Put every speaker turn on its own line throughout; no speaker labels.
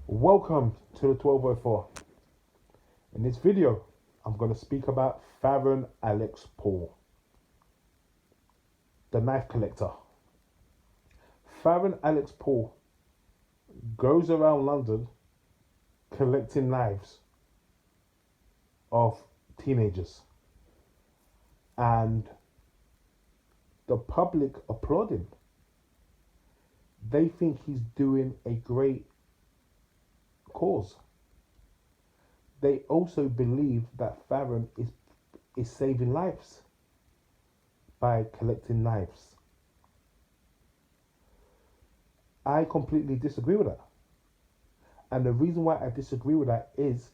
Welcome to the 1204. In this video, I'm going to speak about Faron Alex Paul, the knife collector. Faron Alex Paul goes around London collecting knives of teenagers, and the public applaud him. They think he's doing a great cause. They also believe that Faron is saving lives by collecting knives. I completely disagree with that. And the reason why I disagree with that is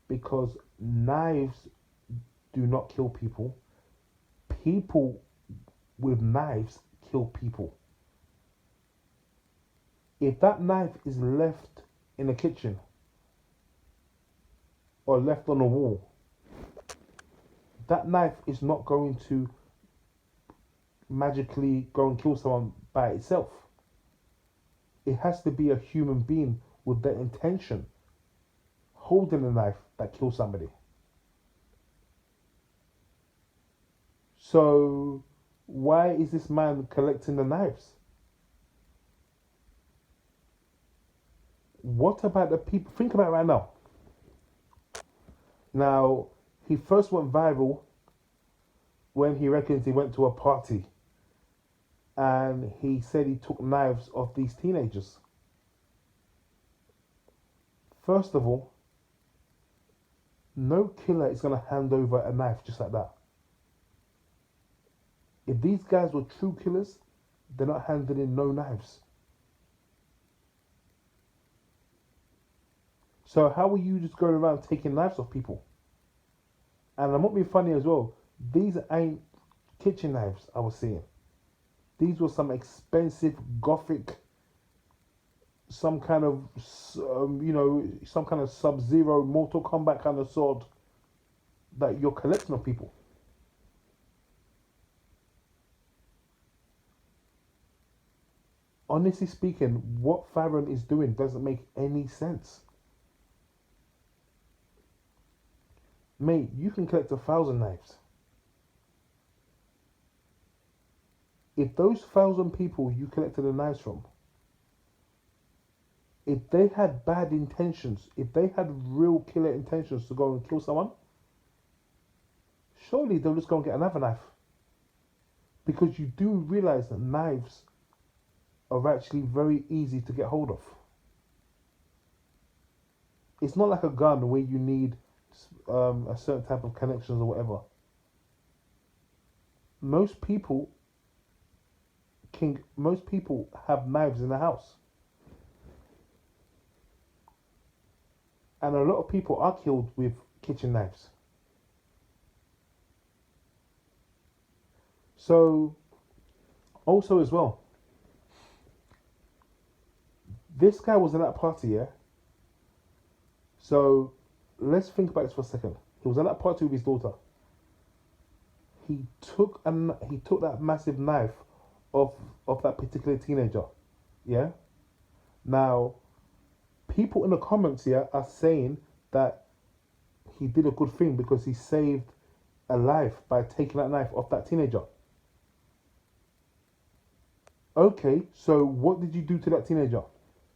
because knives do not kill people. People with knives kill people. If that knife is left in the kitchen or left on the wall, that knife is not going to magically go and kill someone by itself. It has to be a human being with the intention holding a knife that kills somebody. So why is this man collecting the knives? What about the people? Think about it right now. Now, he first went viral when he reckons he went to a party and he said he took knives off these teenagers. First of all, no killer is going to hand over a knife just like that. If these guys were true killers, they're not handing in no knives. So how are you just going around taking knives off people? And I'm not being funny as well. These ain't kitchen knives I was seeing. These were some expensive Gothic, some kind of, some kind of Sub-Zero Mortal Kombat kind of sword that you're collecting of people. Honestly speaking, what Faron is doing doesn't make any sense. Mate, you can collect 1,000 knives. If those 1,000 people you collected the knives from, if they had bad intentions, if they had real killer intentions to go and kill someone, surely they'll just go and get another knife. Because you do realize that knives are actually very easy to get hold of. It's not like a gun where you need a certain type of connections or whatever. Most people have knives in the house, and a lot of people are killed with kitchen knives. So, also as well, this guy was at that party, yeah. So let's think about this for a second. He was at that party with his daughter. He took that massive knife of that particular teenager. Yeah. Now, people in the comments here are saying that he did a good thing because he saved a life by taking that knife off that teenager. Okay, so what did you do to that teenager?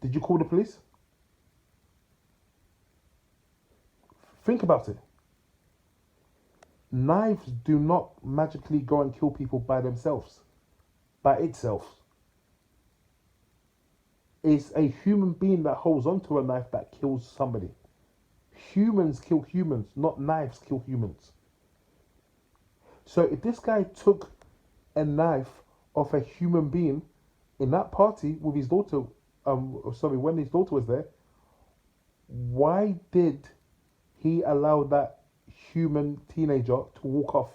Did you call the police? Think about it. Knives do not magically go and kill people by themselves, by itself. It's a human being that holds onto a knife that kills somebody. Humans kill humans, not knives kill humans. So if this guy took a knife off a human being in that party with his daughter, when his daughter was there, why did he allowed that human teenager to walk off?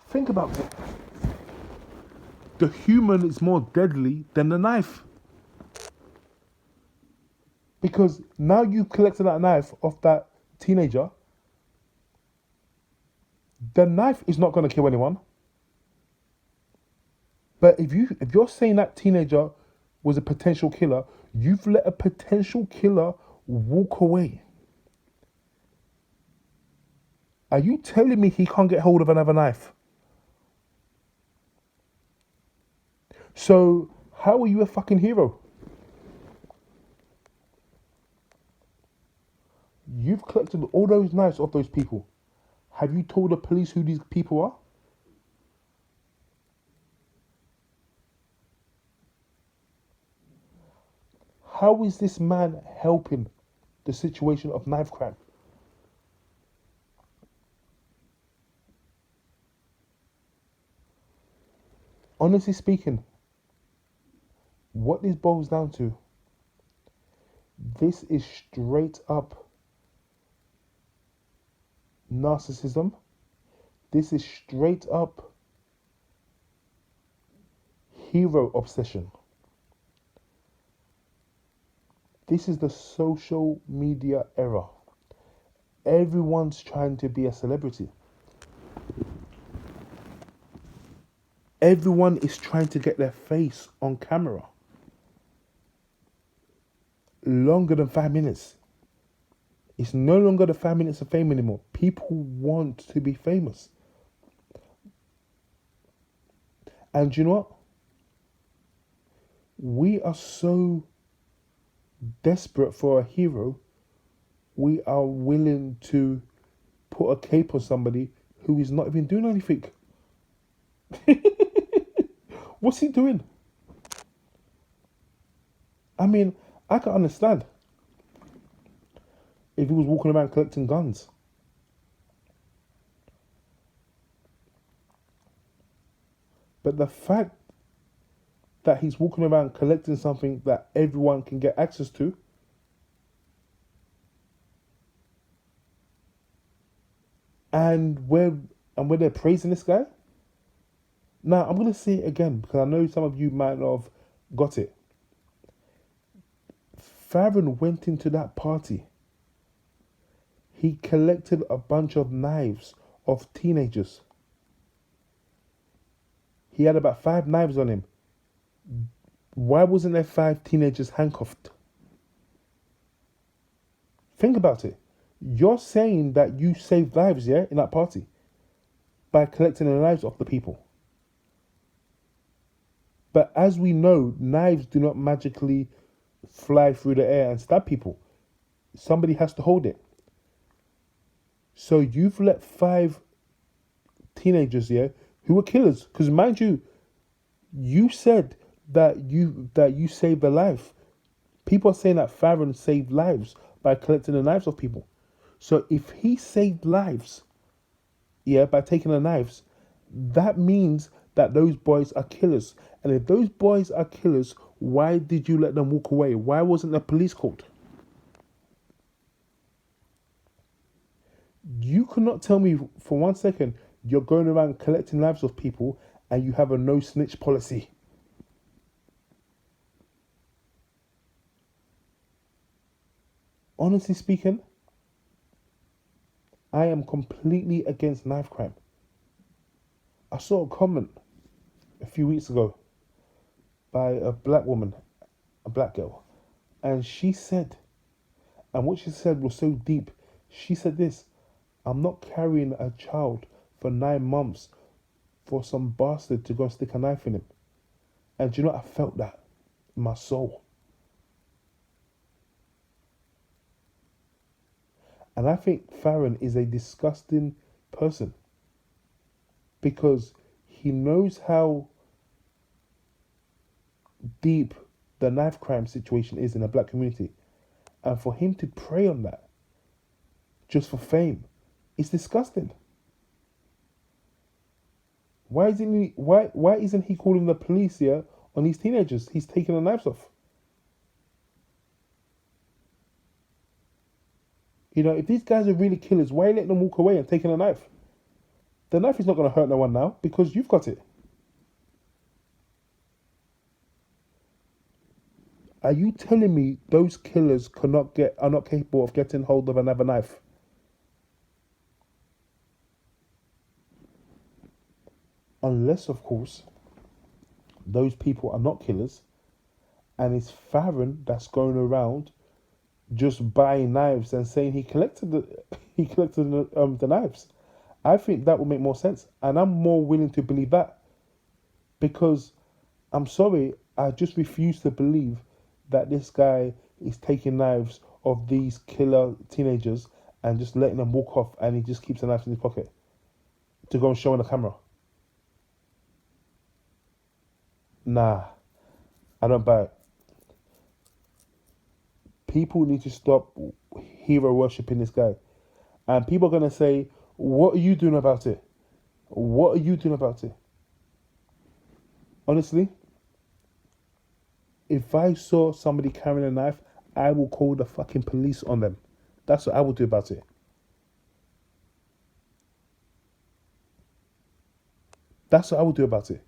Think about it. The human is more deadly than the knife. Because now you collected that knife off that teenager, the knife is not going to kill anyone. But if you're saying that teenager was a potential killer. You've let a potential killer walk away. Are you telling me he can't get hold of another knife? So, how are you a fucking hero? You've collected all those knives off those people. Have you told the police who these people are? How is this man helping the situation of knife crime? Honestly speaking, what this boils down to, this is straight up narcissism. This is straight up hero obsession. This is the social media era. Everyone's trying to be a celebrity. Everyone is trying to get their face on camera. Longer than 5 minutes. It's no longer the 5 minutes of fame anymore. People want to be famous. And you know what? We are so desperate for a hero, we are willing to put a cape on somebody who is not even doing anything. What's he doing? I mean, I can understand if he was walking around collecting guns. But the fact that he's walking around collecting something that everyone can get access to, and where they're praising this guy. Now I'm gonna say it again because I know some of you might not have got it. Faron went into that party. He collected a bunch of knives of teenagers. He had about 5 knives on him. Why wasn't there 5 teenagers handcuffed? Think about it. You're saying that you saved lives, yeah, in that party by collecting the knives off the people. But as we know, knives do not magically fly through the air and stab people. Somebody has to hold it. So you've let 5 teenagers, yeah, who were killers. Because mind you, you said that you saved a life. People are saying that Faron saved lives by collecting the knives of people. So if he saved lives, yeah, by taking the knives, that means that those boys are killers. And if those boys are killers, why did you let them walk away? Why wasn't the police called? You cannot tell me for 1 second you're going around collecting lives of people and you have a no snitch policy. Honestly speaking, I am completely against knife crime. I saw a comment a few weeks ago by a black woman, a black girl, and she said, and what she said was so deep. She said this: I'm not carrying a child for 9 months for some bastard to go stick a knife in him. And do you know, I felt that in my soul. And I think Faron is a disgusting person because he knows how deep the knife crime situation is in the black community. And for him to prey on that just for fame, it's disgusting. Why isn't he calling the police here on these teenagers he's taking the knives off? You know, if these guys are really killers, why let them walk away and taking a knife? The knife is not going to hurt no one now because you've got it. Are you telling me those killers are not capable of getting hold of another knife? Unless, of course, those people are not killers and it's Faron that's going around just buying knives and saying he collected the the knives. I think that would make more sense, and I'm more willing to believe that because I'm sorry, I just refuse to believe that this guy is taking knives of these killer teenagers and just letting them walk off, and he just keeps the knives in his pocket to go and show on the camera. Nah, I don't buy it. People need to stop hero worshipping this guy, and people are gonna say, "What are you doing about it? What are you doing about it?" Honestly, if I saw somebody carrying a knife, I will call the fucking police on them. That's what I would do about it. That's what I would do about it.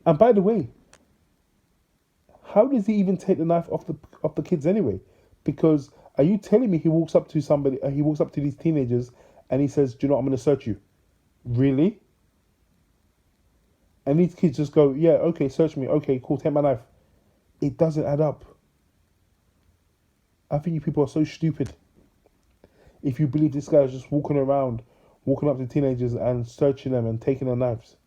And by the way, how does he even take the knife off the kids anyway? Because are you telling me he walks up to somebody, he walks up to these teenagers, and he says, "Do you know what, I'm going to search you"? Really? And these kids just go, "Yeah, okay, search me. Okay, cool, take my knife." It doesn't add up. I think you people are so stupid. If you believe this guy is just walking around, walking up to teenagers and searching them and taking their knives.